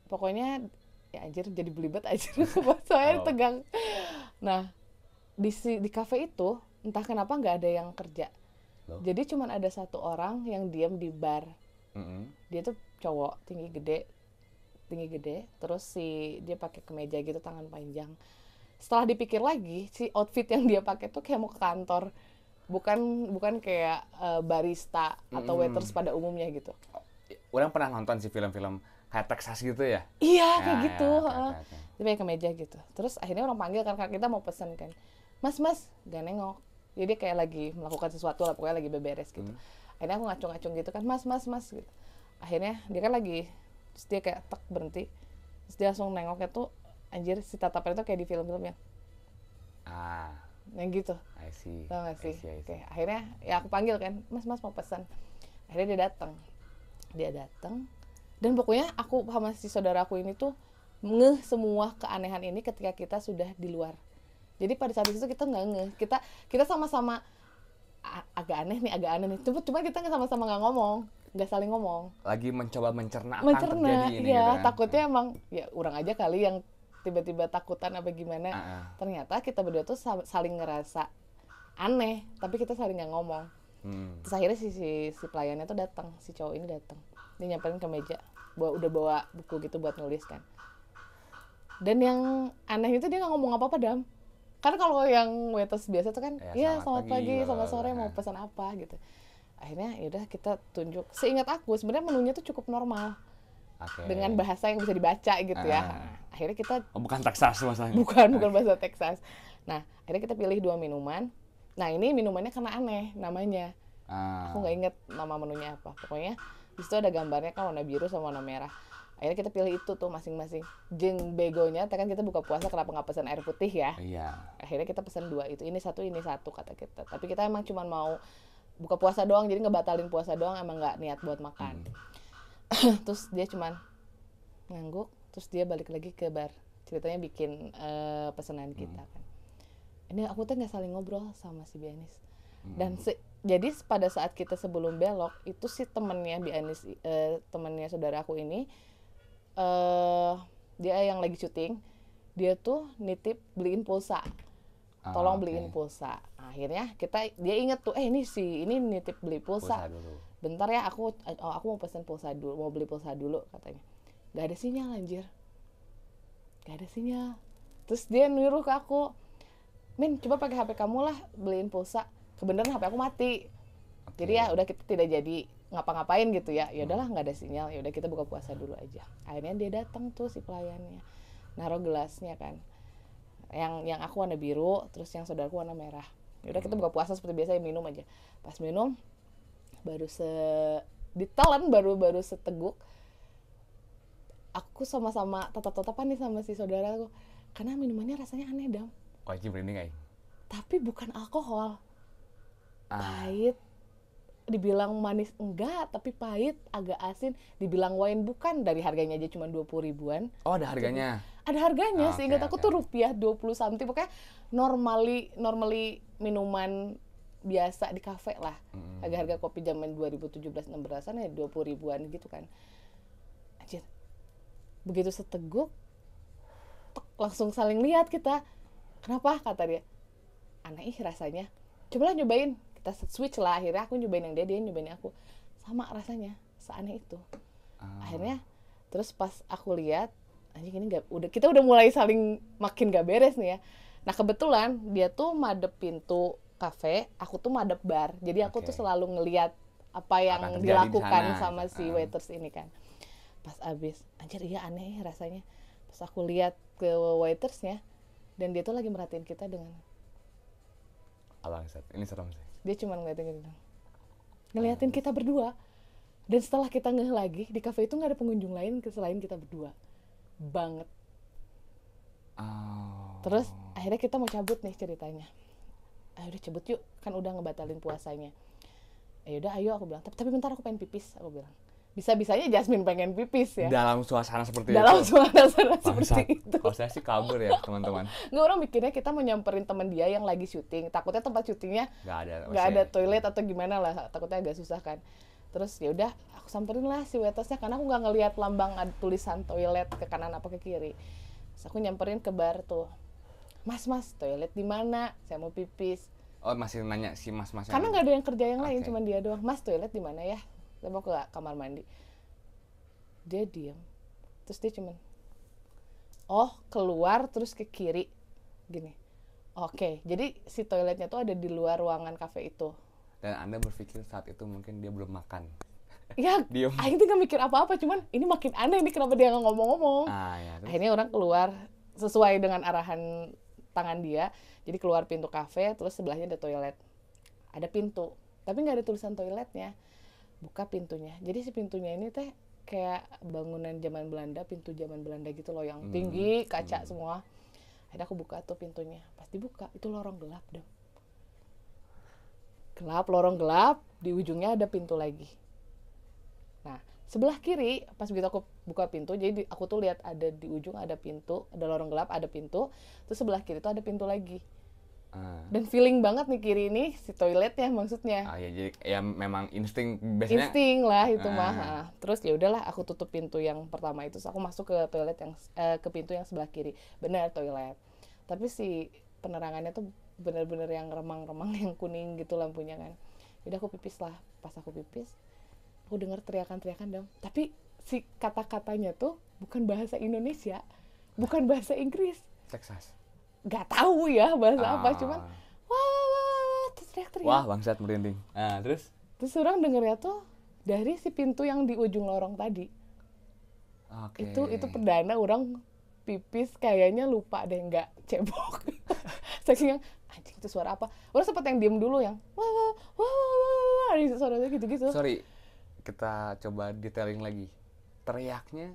pokoknya ya anjir jadi belibet aja soalnya tegang. Nah, di kafe itu entah kenapa nggak ada yang kerja. Jadi cuman ada satu orang yang diam di bar. Dia tuh cowok tinggi gede, terus dia pakai kemeja gitu, tangan panjang. Setelah dipikir lagi, si outfit yang dia pakai tuh kayak mau ke kantor, bukan kayak barista atau waiters pada umumnya gitu. Orang pernah nonton sih film-film kayak Texas gitu ya? Iya, kayak gitu. Okay. Dia pakai kemeja gitu. Terus akhirnya orang panggil kan kita mau pesen kan, mas, gak nengok. Jadi kayak lagi melakukan sesuatu lah, pokoknya lagi beberes gitu. Akhirnya aku ngacung-ngacung gitu kan, mas gitu. Akhirnya dia kan lagi, terus dia kayak berhenti, terus dia langsung nengoknya tuh anjir, si tatapannya tuh kayak di film-film yang gitu. I see. Tau gak sih? I see. Oke, akhirnya ya aku panggil kan, mas mau pesan. Akhirnya dia datang dan pokoknya aku sama si saudaraku ini tuh ngeh semua keanehan ini ketika kita sudah di luar. Jadi pada saat itu kita nggak ngeh, kita sama-sama agak aneh nih. Cuma kita nggak sama-sama nggak ngomong, nggak saling ngomong. Lagi mencoba mencerna apa yang terjadi ini ya gitu kan. takutnya emang ya orang aja kali yang tiba-tiba takutan apa gimana. Ternyata kita berdua tuh saling ngerasa aneh, tapi kita saling nggak ngomong. Terus akhirnya si pelayannya tuh datang, si cowok ini datang, dia nyamperin ke meja, udah bawa buku gitu buat nulis kan. Dan yang aneh itu dia nggak ngomong apa-apa, Dam. Karena kalau yang waiters biasa tuh kan, ya selamat pagi, selamat sore, mau pesan apa gitu. Akhirnya yaudah kita tunjuk. Seingat aku sebenarnya menunya tuh cukup normal. Dengan bahasa yang bisa dibaca gitu ya. Nah, akhirnya kita bukan Texas masalahnya. Bukan bahasa Texas. Nah, akhirnya kita pilih 2 minuman. Nah, ini minumannya karena aneh namanya. Aku nggak inget nama menunya apa. Pokoknya di situ ada gambarnya kan warna biru sama warna merah. Akhirnya kita pilih itu tuh masing-masing. Jeng begonya, kan kita buka puasa kenapa nggak pesan air putih ya? Iya. Akhirnya kita pesan 2 itu. Ini satu kata kita. Tapi kita emang cuma mau buka puasa doang, jadi ngebatalin puasa doang, emang nggak niat buat makan. Terus dia cuman ngangguk, terus dia balik lagi ke bar. Ceritanya bikin pesanan kita kan. Ini aku tuh nggak saling ngobrol sama si Bianis. Dan jadi pada saat kita sebelum belok itu si temennya Bianis, temennya saudara aku ini, dia yang lagi syuting, dia tuh nitip beliin pulsa. Tolong beliin pulsa. Nah, akhirnya dia inget tuh, ini nitip beli pulsa. Bentar ya, aku mau pesen pulsa dulu, mau beli pulsa dulu katanya. Gak ada sinyal anjir. Gak ada sinyal. Terus dia nyuruh ke aku, Min, coba pakai HP kamu lah beliin pulsa. Kebenaran HP aku mati. Jadi ya udah kita tidak jadi ngapa-ngapain gitu ya. Ya udahlah nggak ada sinyal. Ya udah kita buka puasa dulu aja. Akhirnya dia datang tuh si pelayannya. Naruh gelasnya kan. Yang aku warna biru, terus yang saudaraku warna merah. Ya udah kita buka puasa seperti biasa, ya minum aja. Pas minum baru ditelan baru seteguk. Aku sama-sama tatap-tatapan nih sama si saudaraku. Karena minumannya rasanya aneh, Dam. Wajib merinding guys. Tapi bukan alkohol. Pahit. Dibilang manis enggak, tapi pahit, agak asin. Dibilang wine bukan, dari harganya aja cuma 20 ribuan. Oh, ada harganya? Ada harganya, seingat aku tuh rupiah 20 something. Pokoknya normally minuman biasa di kafe lah. Harga kopi zaman 2017-16an ya 20 ribuan gitu kan. Anjir. Begitu seteguk, langsung saling lihat kita. Kenapa? Kata dia. Aneh rasanya. Cobalah nyobain. Kita switch lah. Akhirnya aku nyobain yang dia nyobain aku. Sama rasanya. Seaneh itu. Akhirnya terus pas aku lihat, anjing ini kita udah mulai saling makin gak beres nih ya. Nah kebetulan dia tuh madep pintu kafe, aku tuh madep bar. Jadi aku tuh selalu ngelihat apa yang dilakukan sama si waiters ini kan. Pas abis, anjir iya aneh rasanya. Pas aku lihat ke waitersnya, dan dia tuh lagi merhatiin kita dengan ini serem sih. Dia cuma ngeliatin kita berdua. Dan setelah kita ngeh lagi, di kafe itu gak ada pengunjung lain selain kita berdua. Banget. Terus akhirnya kita mau cabut nih ceritanya. Udah cabut yuk, kan udah ngebatalin puasanya. Yaudah ayo aku bilang, tapi bentar aku pengen pipis, aku bilang. Bisa-bisanya Jasmine pengen pipis ya. Dalam suasana seperti itu. Seperti itu. Kalau saya sih kabur ya teman-teman. Nggak, orang mikirnya kita mau nyamperin teman dia yang lagi syuting. Takutnya tempat syutingnya nggak ada toilet atau gimana lah. Takutnya agak susah kan. Terus ya udah aku samperin lah si waitersnya karena aku nggak ngelihat lambang ada tulisan toilet ke kanan apa ke kiri. Terus aku nyamperin ke bar tuh. Mas toilet di mana? Saya mau pipis. Oh masih nanya si mas. Karena nggak ada yang kerja yang lain, cuma dia doang. Mas toilet di mana ya? Saya mau ke kamar mandi. Dia diam. Terus dia cuman keluar terus ke kiri gini. Oke, jadi si toiletnya tuh ada di luar ruangan kafe itu. Dan Anda berpikir saat itu mungkin dia belum makan. Ya, akhirnya gak mikir apa-apa, cuman ini makin aneh nih kenapa dia gak ngomong-ngomong. Ya, akhirnya orang keluar sesuai dengan arahan tangan dia. Jadi keluar pintu kafe, terus sebelahnya ada toilet. Ada pintu, tapi gak ada tulisan toiletnya. Buka pintunya. Jadi si pintunya ini teh kayak bangunan zaman Belanda, pintu zaman Belanda gitu loh, yang tinggi, kaca semua. Akhirnya aku buka tuh pintunya. Pas dibuka, itu lorong gelap dong. Lorong gelap, di ujungnya ada pintu lagi. Nah, sebelah kiri, pas begitu aku buka pintu, jadi aku tuh lihat ada di ujung ada pintu, ada lorong gelap, ada pintu, terus sebelah kiri tuh ada pintu lagi. Dan feeling banget nih kiri ini si toiletnya maksudnya. Ya jadi ya memang insting biasanya. Insting lah itu mah. Terus ya udahlah aku tutup pintu yang pertama itu, terus aku masuk ke toilet yang ke pintu yang sebelah kiri. Benar toilet. Tapi si penerangannya tuh benar-benar yang remang-remang yang kuning gitu lampunya kan. Jadi aku pipis lah. Pas aku pipis, aku dengar teriakan-teriakan dong. Tapi si kata-katanya tuh bukan bahasa Indonesia, bukan bahasa Inggris. Texas. Gak tahu ya bahasa apa, cuman wah terus teriak-teriak. Wah bangsat merinding. Terus orang dengernya tuh dari si pintu yang di ujung lorong tadi. Itu perdana orang pipis kayaknya lupa deh nggak cebok. Saking yang anjing itu suara apa? Orang sempat yang diem dulu yang wah suaranya gitu-gitu. Sorry, kita coba detailing lagi. Teriaknya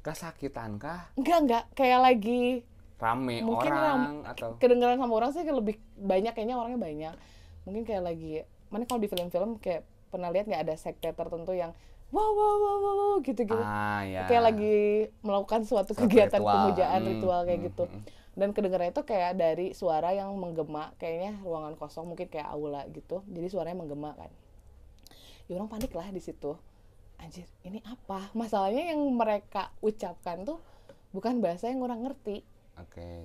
kesakitan kah? Enggak kayak lagi Rame mungkin orang atau kedengeran sama orang sih lebih banyak, kayaknya orangnya banyak. Mungkin kayak lagi mana kalau di film-film kayak pernah lihat nggak ada sekte tertentu yang wow gitu-gitu. Ya. Kayak lagi melakukan suatu kegiatan ritual. Pemujaan ritual kayak gitu. Dan kedengerannya itu kayak dari suara yang menggema, kayaknya ruangan kosong mungkin kayak aula gitu. Jadi suaranya menggema kan. Ya orang panik lah di situ. Anjir, ini apa? Masalahnya yang mereka ucapkan tuh bukan bahasa yang orang ngerti.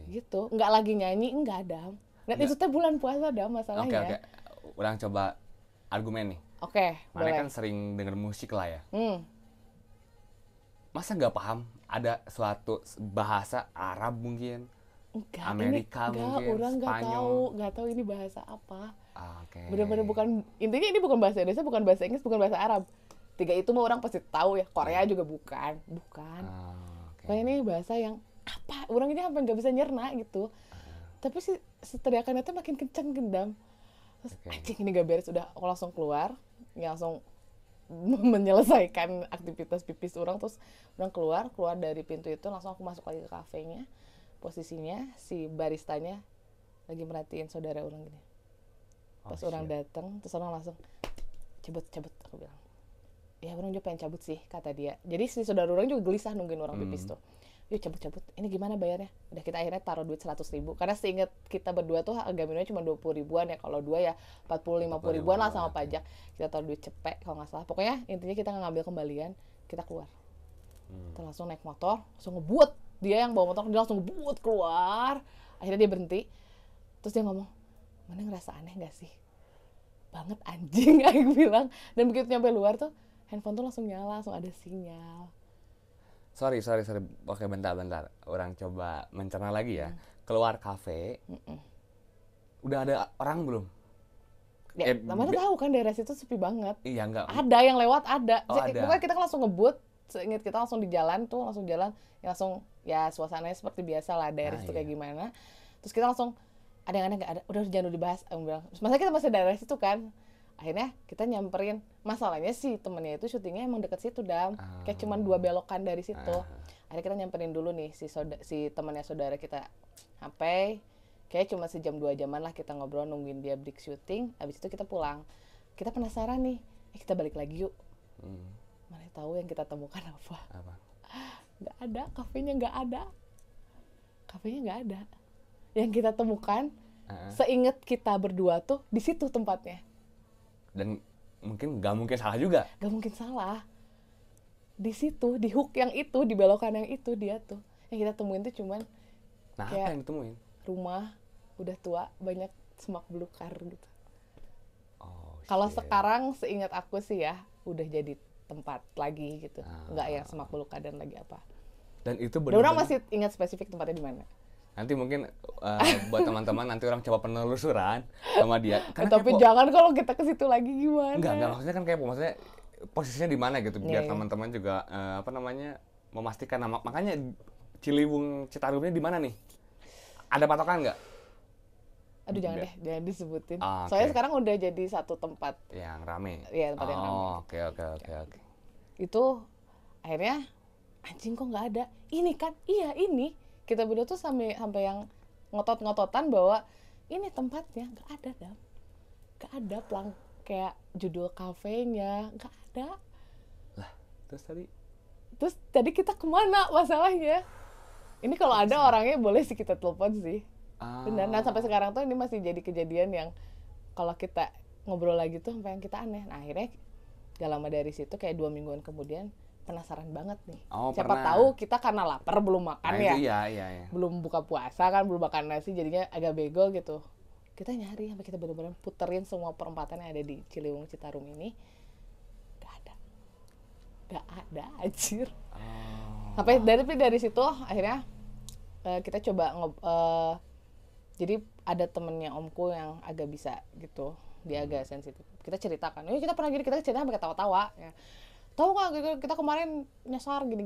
Gitu, nggak lagi nyanyi, enggak ada. Dan itu teh bulan puasa dah masalahnya. Oke. Orang coba argumen nih. Mana boleh. Kan sering denger musik lah ya. Masa nggak paham ada suatu bahasa Arab mungkin? Enggak, Amerika ini, mungkin, orang Spanyol. nggak tahu ini bahasa apa. Oke. Bener-bener bukan, intinya ini bukan bahasa Indonesia, bukan bahasa Inggris, bukan bahasa Arab. Tiga itu mah orang pasti tahu ya. Korea juga bukan. Kayak ini bahasa yang apa? Orang ini sampai nggak bisa nyerna gitu. Tapi si teriakannya tuh makin kenceng gendam. Terus anjing ini gak beres, udah aku langsung keluar, langsung menyelesaikan aktivitas pipis orang, terus orang keluar dari pintu itu, langsung aku masuk lagi ke kafenya. Posisinya si baristanya lagi merhatiin saudara orang gini. Pas orang datang, terus orang langsung cabut, aku bilang. Ya orang juga pengen cabut sih, kata dia. Jadi si saudara orang juga gelisah nungguin orang pipis tuh. Yuk cabut, ini gimana bayarnya? Udah kita akhirnya taruh duit 100.000, karena seinget kita berdua tuh harga minumnya cuma 20 ribuan ya, kalau dua ya 40-50 ribuan lah sama pajak. Kita taruh duit cepet kalau nggak salah, pokoknya intinya kita ngambil kembalian, kita keluar. Kita langsung naik motor, langsung ngebut, dia yang bawa motor dia langsung ngebut keluar. Akhirnya dia berhenti, terus dia ngomong, mana ngerasa aneh nggak sih? Banget anjing, aku bilang. Dan begitu nyampe luar tuh handphone tuh langsung nyala, langsung ada sinyal. Sorry. Oke, bentar. Orang coba mencerna lagi ya. Keluar kafe. Udah ada orang belum? Ya, mana tahu kan daerah situ sepi banget. Iya, enggak. Ada yang lewat, ada. Ada. Pokoknya kita langsung ngebut. Seingat kita langsung di jalan tuh, ya suasananya seperti biasa lah daerah situ kayak gimana. Terus kita langsung ada yang aneh nggak ada. Udah jangan dibahas. Aku bilang. Masa kita masih daerah situ kan? Akhirnya kita nyamperin. Masalahnya sih temennya itu syutingnya emang deket situ Dam. Kayak cuma 2 belokan dari situ. Akhirnya kita nyamperin dulu nih si temannya saudara kita. Sampai kayak cuma sejam 2 jaman lah kita ngobrol nungguin dia break syuting. Abis itu kita pulang. Kita penasaran nih. Kita balik lagi yuk. Mana tahu yang kita temukan apa? Nggak ada, kafenya nggak ada. Yang kita temukan seinget kita berdua tuh di situ tempatnya. Dan nggak mungkin salah juga. Nggak mungkin salah. Di situ, di hook yang itu, di belokan yang itu dia tuh. Yang kita temuin tuh cuman kayak apa yang ditemuin? Rumah udah tua, banyak semak belukar gitu. Kalau sekarang seingat aku sih ya, udah jadi tempat lagi gitu. Nggak yang semak belukar dan lagi apa. Dan itu benar-benar masih ingat spesifik tempatnya di mana. Nanti mungkin buat teman-teman nanti orang coba penelusuran sama dia. Tapi jangan kalau kita ke situ lagi gimana? Enggak, maksudnya kan maksudnya posisinya di mana gitu biar teman-teman juga memastikan nama. Makanya Ciliwung Citarumnya di mana nih? Ada patokan nggak? Aduh jangan disebutin. Soalnya sekarang udah jadi satu tempat yang rame. Iya, tempat yang rame. Oke. Itu akhirnya anjing kok nggak ada. Ini kan, iya ini. Kita berdua tuh sampai yang ngotot-ngototan bahwa ini tempatnya nggak ada Dam. Nggak ada kayak judul kafenya, nggak ada. Lah, terus tadi kita kemana masalahnya? Ini kalau ada orangnya boleh sih kita telepon sih. Benar. Nah sampai sekarang tuh ini masih jadi kejadian yang kalau kita ngobrol lagi tuh sampai yang kita aneh. Nah akhirnya gak lama dari situ kayak 2 mingguan kemudian penasaran banget nih. Siapa tahu kita karena lapar belum makan ya. Iya. Belum buka puasa kan, belum makan nasi jadinya agak bego gitu. Kita nyari sampai kita benar-benar puterin semua perempatan yang ada di Ciliwung Citarum ini. Gak ada anjir. Sampai dari situ akhirnya kita coba jadi ada temennya omku yang agak bisa gitu, dia agak sensitif. Kita ceritakan, kita pernah gini, kita cerita sampai ketawa-tawa ya. Tahu nggak gitu, kita kemarin nyasar gini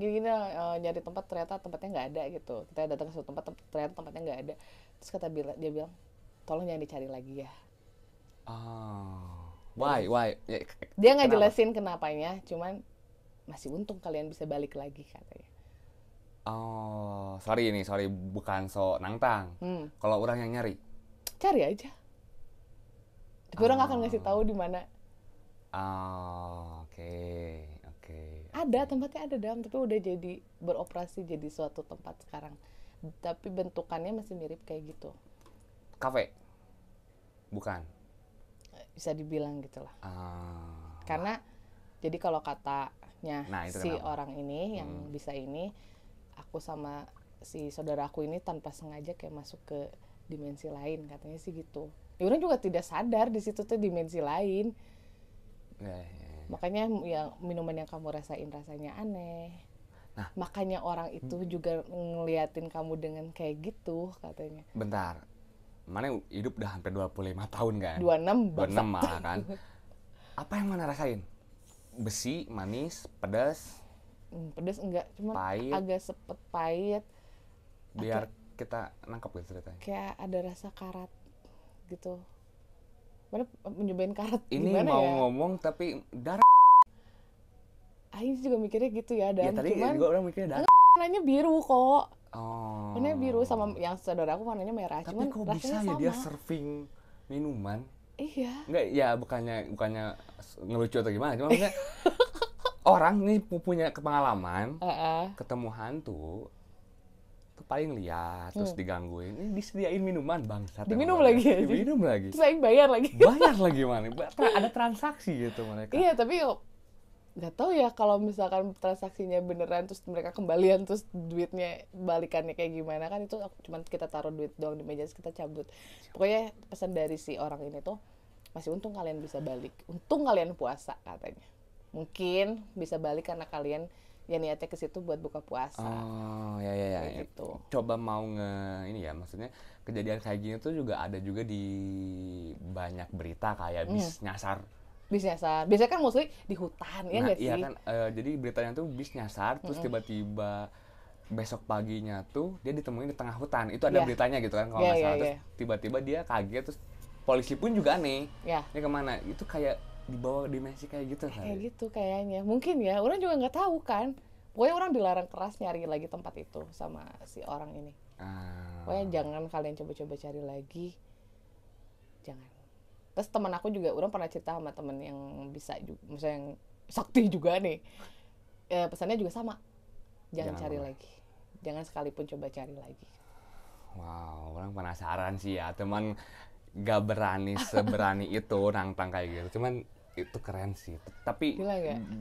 nyari tempat ternyata tempatnya nggak ada gitu. Kita datang ke suatu tempat ternyata tempatnya nggak ada. Terus dia bilang tolong jangan dicari lagi ya. Why? Dia nggak jelasin kenapanya, cuman masih untung kalian bisa balik lagi katanya. Sorry bukan so nantang. Kalau orang yang nyari, cari aja. Tapi orang nggak akan ngasih tahu di mana. Oke. Ada tempatnya ada Dam, tapi udah jadi beroperasi jadi suatu tempat sekarang. Tapi bentukannya masih mirip kayak gitu. Kafe? Bukan. Bisa dibilang gitulah. Karena jadi kalau katanya si kenapa? Orang ini yang bisa ini, aku sama si saudaraku ini tanpa sengaja kayak masuk ke dimensi lain katanya sih gitu. Ya orang juga tidak sadar di situ tuh dimensi lain. Ya. Makanya ya minuman yang kamu rasain rasanya aneh. Nah, makanya orang itu juga ngeliatin kamu dengan kayak gitu katanya. Bentar. Mana hidup udah hampir 25 tahun kan? 26 malah kan. Apa yang mana rasain? Besi, manis, pedas? Pedas enggak, cuma agak sepet pahit. Biar kita nangkep gitu ceritanya. Kayak ada rasa karat gitu. Mana nyobain karat ini gimana mau ya? Ngomong tapi darah. Aing juga mikirnya gitu ya, dan tadi juga orang mikirnya darah. Warnanya biru kok. Warnanya biru sama yang saudaraku warnanya merah. Tapi cuman kok rasanya bisa sama. Ya dia serving minuman? Iya. Enggak, ya bukannya ngelucu atau gimana, cuma maksudnya orang nih punya pengalaman ketemu hantu tuh paling lihat terus digangguin, ini disediain minuman bangsat. Diminum lagi ya? Diminum lagi. Terus Aing bayar lagi. Bayar lagi mana? Ada transaksi gitu mereka. Iya, tapi nggak tahu ya kalau misalkan transaksinya beneran terus mereka kembalian terus duitnya balikannya kayak gimana kan, itu cuma kita taruh duit doang di meja terus kita cabut. Pokoknya pesan dari si orang ini tuh masih untung kalian bisa balik, untung kalian puasa katanya. Mungkin bisa balik karena kalian ya niatnya ke situ buat buka puasa. Ya. Gitu. Coba mau ini ya, maksudnya kejadian kayak gini tuh juga ada juga di banyak berita kayak bis nyasar. Bis nyasar. Biasanya kan mostly di hutan, ya nggak sih? Iya kan, jadi beritanya tuh bis nyasar, terus tiba-tiba besok paginya tuh dia ditemuin di tengah hutan. Itu ada beritanya gitu kan, kalau nggak salah. Terus tiba-tiba dia kaget, terus polisi pun juga aneh. Ini kemana? Itu kayak dibawa dimensi kayak gitu kan? Kayak gitu kayaknya. Mungkin ya, orang juga nggak tahu kan. Pokoknya orang dilarang keras nyari lagi tempat itu sama si orang ini. Pokoknya jangan kalian coba-coba cari lagi. Jangan. Terus teman aku juga, orang pernah cerita sama temen yang bisa juga, misalnya yang sakti juga nih. Pesannya juga sama. Jangan cari lagi. Jangan sekalipun coba cari lagi. Wow, orang penasaran sih ya. Teman gak berani seberani itu nantang kayak gitu. Cuman itu keren sih. Tapi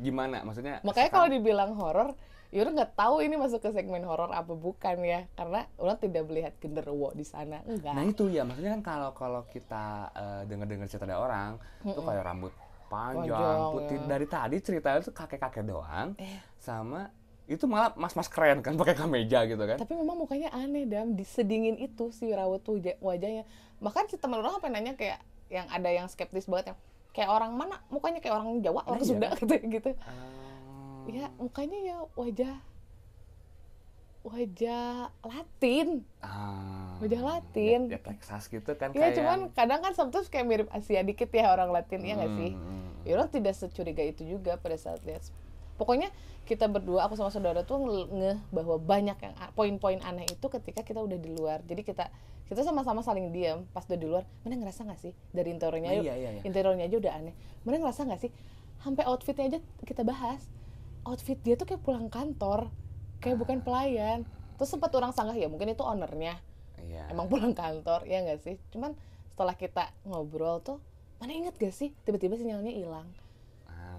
gimana? Maksudnya makanya kalau dibilang horor, ya udah nggak tahu ini masuk ke segmen horor apa bukan ya, karena orang tidak melihat genderuwo di sana. Enggak. Nah itu ya, maksudnya kan kalau kita dengar cerita dari orang tuh kayak rambut panjang putih ya. Dari tadi ceritanya tuh kakek-kakek doang sama itu malah mas-mas keren kan pakai kemeja gitu kan. Tapi memang mukanya aneh, Dam, sedingin itu si rawat wajahnya. Bahkan si teman orang apa nanya kayak yang ada yang skeptis banget, yang kayak orang mana mukanya kayak orang Jawa, orang Sunda katanya gitu. Ya mukanya ya wajah Latin. Wajah Latin. Ya Texas gitu kan. Iya, cuman kadang kan sometimes kayak mirip Asia dikit ya orang Latin, ya nggak sih? Ya orang tidak securiga itu juga pada saat lihat. Pokoknya kita berdua, aku sama saudara tuh ngeh bahwa banyak yang poin-poin aneh itu ketika kita udah di luar. Jadi kita sama-sama saling diam pas udah di luar. Mana ngerasa nggak sih dari interiornya? Interiornya aja udah aneh. Mana ngerasa nggak sih? Sampai outfitnya aja kita bahas. Outfit dia tuh kayak pulang kantor, kayak bukan pelayan. Terus sempat orang sanggah ya mungkin itu ownernya. Iya. emang pulang kantor, ya nggak sih? Cuman setelah kita ngobrol tuh, mana inget gak sih tiba-tiba sinyalnya hilang.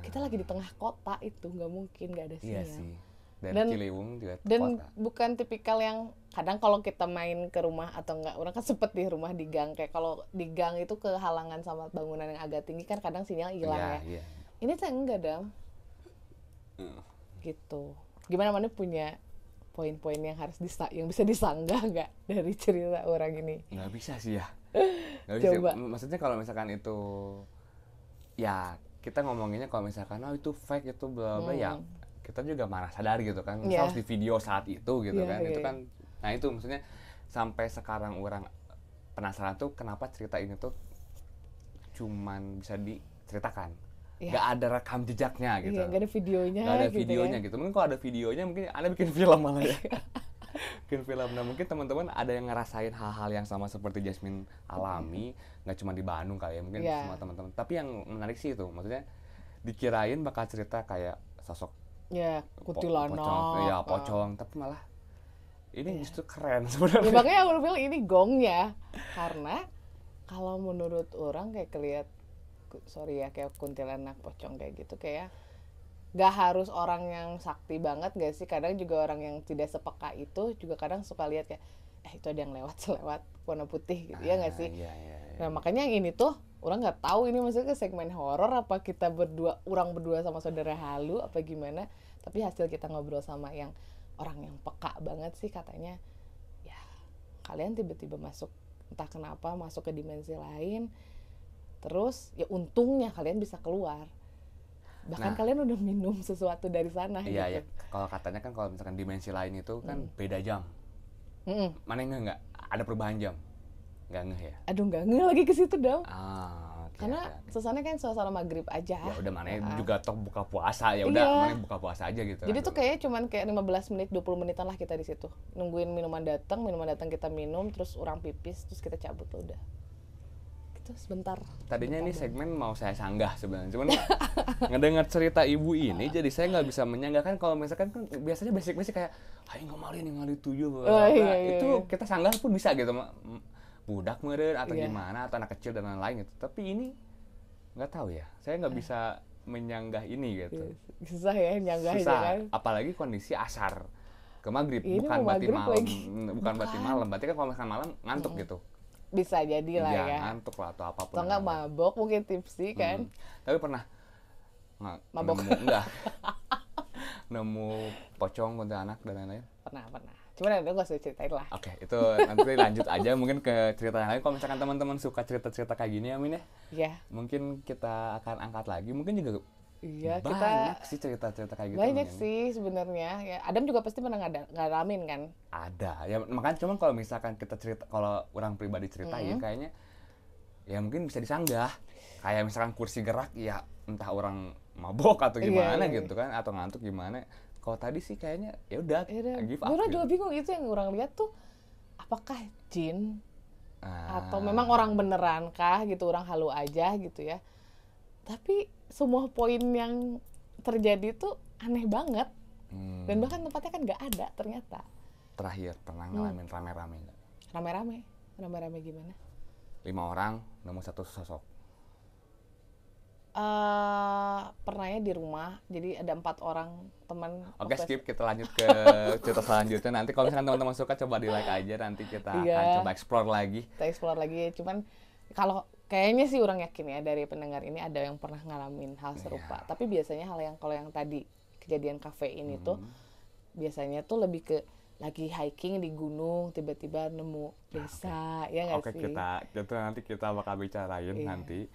Kita lagi di tengah kota itu, nggak mungkin nggak ada Iya sinyal. sih. Dan Ciliwung juga Dan kota. bukan tipikal yang kadang kalau kita main ke rumah atau enggak, orang kan sempet di rumah di gang, kayak kalau di gang itu kehalangan sama bangunan yang agak tinggi kan kadang sinyal hilang ya. Iya. Ini tuh enggak dong. Gitu. Gimana, mana punya poin-poin yang harus yang bisa disanggah nggak dari cerita orang ini? Nggak bisa sih ya. Nggak bisa. Coba. Maksudnya kalau misalkan itu, ya kita ngomonginnya kalau misalkan itu fake, itu bla bla, ya kita juga marah sadar gitu kan. Misal harus di video saat itu gitu kan. Itu kan, nah itu maksudnya sampai sekarang orang penasaran tuh kenapa cerita ini tuh cuman bisa diceritakan. Gak ada rekam jejaknya gitu. Gak ada videonya. Gak ada gitu videonya ya. gitu. Mungkin kalau ada videonya mungkin Anda bikin film malah ya. Bikin film. Nah mungkin teman-teman ada yang ngerasain hal-hal yang sama seperti Jasmine alami. Gak cuma di Bandung kali ya. Mungkin semua teman-teman. Tapi yang menarik sih itu. Maksudnya dikirain bakal cerita kayak sosok kuntilanak. Pocong. Tapi malah ini justru keren sebenarnya. Ya, makanya aku bilang ini gongnya. Karena kalau menurut orang kayak kayak kuntilanak, pocong kayak gitu, kayak gak harus orang yang sakti banget gak sih, kadang juga orang yang tidak sepeka itu juga kadang suka lihat kayak itu ada yang lewat warna putih gitu, ya gak sih? Iya. Nah makanya yang ini tuh orang nggak tahu ini maksudnya ke segmen horor apa kita orang berdua sama saudara halu apa gimana, tapi hasil kita ngobrol sama yang orang yang peka banget sih, katanya ya kalian tiba-tiba entah kenapa masuk ke dimensi lain, terus ya untungnya kalian bisa keluar, bahkan kalian udah minum sesuatu dari sana. Iya. Kalau katanya kan kalau misalkan dimensi lain itu kan beda jam. Mana nggak ada perubahan jam, nggak ngeh ya? Aduh nggak ngeh lagi ke situ dong. Karena okay. suasana kan suasana maghrib aja. Ya udah, mana juga toh buka puasa, ya udah mana buka puasa aja gitu. Jadi tuh kayaknya cuman kayak 15 menit 20 menitan lah kita di situ. Nungguin minuman datang kita minum, terus orang pipis, terus kita cabut udah. Gitu sebentar. Tadinya ini segmen mau saya sanggah sebenarnya. Cuman ngedengar cerita ibu ini jadi saya nggak bisa menyanggahkan. Kalau misalkan kan biasanya basic kayak ayo ngali tujuh. Itu kita sanggah pun bisa gitu. Budak meren atau gimana, atau anak kecil dan lain-lain gitu. Tapi ini nggak tahu ya, saya nggak bisa menyanggah ini gitu. Susah ya nyanggah. Susah, kan? apalagi kondisi asar ke maghrib, ini bukan berarti malam lagi. Bukan berarti malam, berarti kan kalau misalkan malam ngantuk gitu. Bisa jadi lah ya. Ngantuk lah atau apapun. Atau nggak mabok, mungkin tipsi kan. Tapi pernah mabok? nemu pocong, kuntilanak dan lain-lain? Pernah. Cuman ada gak usah ceritain lah. Oke, itu nanti lanjut aja mungkin ke cerita yang lain. Kalau misalkan teman-teman suka cerita-cerita kayak gini ya, Min ya. Iya. Mungkin kita akan angkat lagi. Mungkin juga banyak sih cerita-cerita kayak gitu. Banyak sih sebenarnya. Ya, Adam juga pasti pernah ngalamin kan? Ada. Ya makanya cuman kalau misalkan kita cerita, kalau orang pribadi ceritain kayaknya ya mungkin bisa disanggah. Kayak misalkan kursi gerak, ya entah orang mabok atau gimana gitu kan, atau ngantuk gimana. Kalau tadi sih kayaknya ya udah give up. Orang juga bingung, itu yang orang lihat tuh apakah jin atau memang orang beneran kah gitu, orang halu aja gitu ya. Tapi semua poin yang terjadi tuh aneh banget. Dan bahkan tempatnya kan nggak ada ternyata. Terakhir pernah ngalamin rame-rame nggak? Rame-rame gimana? 5 orang nemu satu sosok. Pernahnya di rumah, jadi ada 4 orang teman. Oke, skip, kita lanjut ke cerita selanjutnya. Nanti kalau misalkan teman-teman suka coba di like aja, nanti kita akan coba explore lagi. Cuman kalau kayaknya sih orang yakin ya dari pendengar ini ada yang pernah ngalamin hal serupa. Tapi biasanya kalau yang tadi kejadian kafe ini tuh biasanya tuh lebih ke lagi hiking di gunung, tiba-tiba nemu desa, ya nggak sih? Oke, nanti kita bakal bicarain nanti.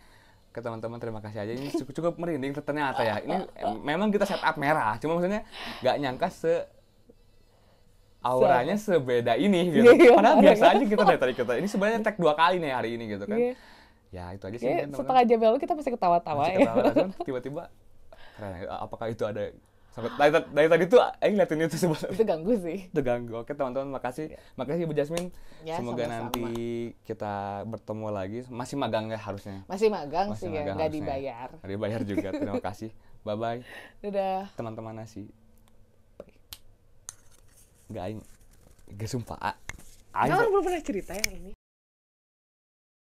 Ke teman-teman, terima kasih aja, ini cukup merinding ternyata ya. Ini memang kita setup merah, cuma maksudnya nggak nyangka auranya sebeda ini gitu. Padahal biasa aja kita dari tadi ini sebenarnya tag 2 kali nih hari ini gitu kan. Ya itu aja sih. Setengah jam lalu kita masih ketawa-tawa ya. Tiba-tiba keren. Apakah itu ada sampai dari tadi tuh ngeliatin itu sebenarnya. Itu ganggu sih. Itu ganggu. Oke teman-teman, makasih Ibu Jasmine. Ya, semoga sama-sama. nanti kita bertemu lagi. Masih magang ya harusnya? Masih magang sih ya, nggak dibayar. Nggak dibayar juga. Terima kasih. Bye-bye. Dadah. Teman-teman nasi. Gak sumpah. Kan belum pernah cerita yang ini.